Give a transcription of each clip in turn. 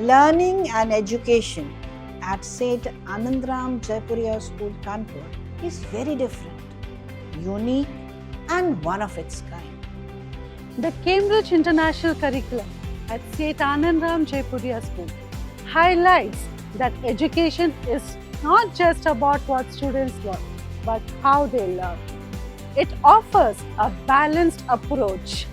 Learning and education at Seth Anandram Jaipuria School, Kanpur is very different, unique and one of its kind. The Cambridge International Curriculum at Seth Anandram Jaipuria School highlights that education is not just about what students learn, but how they learn. It offers a balanced approach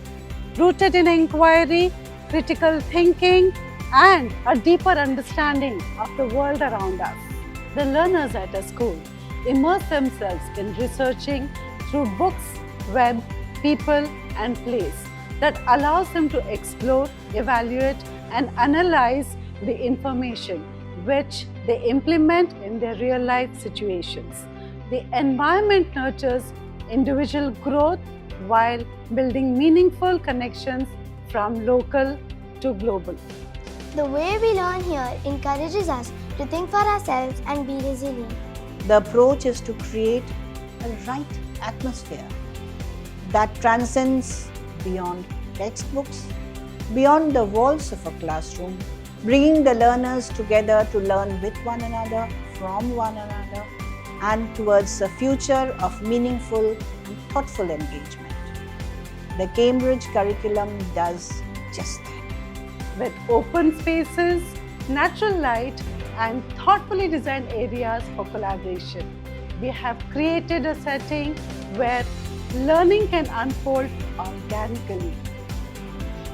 rooted in inquiry, critical thinking, and a deeper understanding of the world around us. The learners at a school immerse themselves in researching through books, web, people, and place that allows them to explore, evaluate, and analyze the information which they implement in their real-life situations. The environment nurtures individual growth while building meaningful connections from local to global. The way we learn here encourages us to think for ourselves and be resilient. The approach is to create a right atmosphere that transcends beyond textbooks, beyond the walls of a classroom, bringing the learners together to learn with one another, from one another, and towards a future of meaningful and thoughtful engagement. The Cambridge curriculum does just that. With open spaces, natural light, and thoughtfully designed areas for collaboration, we have created a setting where learning can unfold organically.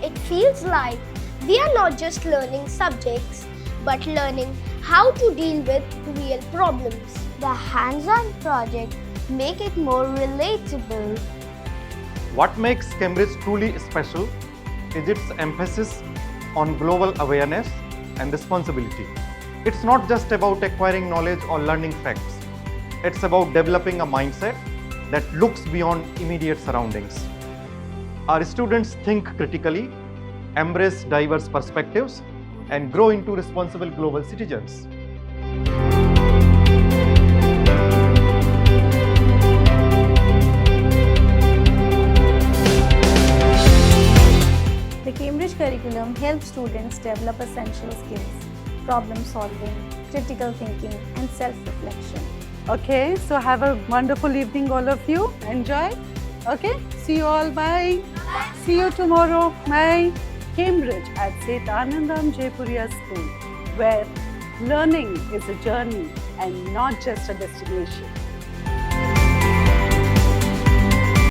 It feels like we are not just learning subjects, but learning how to deal with real problems. The hands-on projects make it more relatable. What makes Cambridge truly special is its emphasis on global awareness and responsibility. It's not just about acquiring knowledge or learning facts. It's about developing a mindset that looks beyond immediate surroundings. Our students think critically, embrace diverse perspectives, and grow into responsible global citizens. The Cambridge curriculum helps students develop essential skills: problem solving, critical thinking, and self-reflection. Okay, so have a wonderful evening, all of you. Enjoy. Okay, see you all. Bye. See you tomorrow. Bye. Cambridge at Seth Anandram Jaipuria School, where learning is a journey and not just a destination.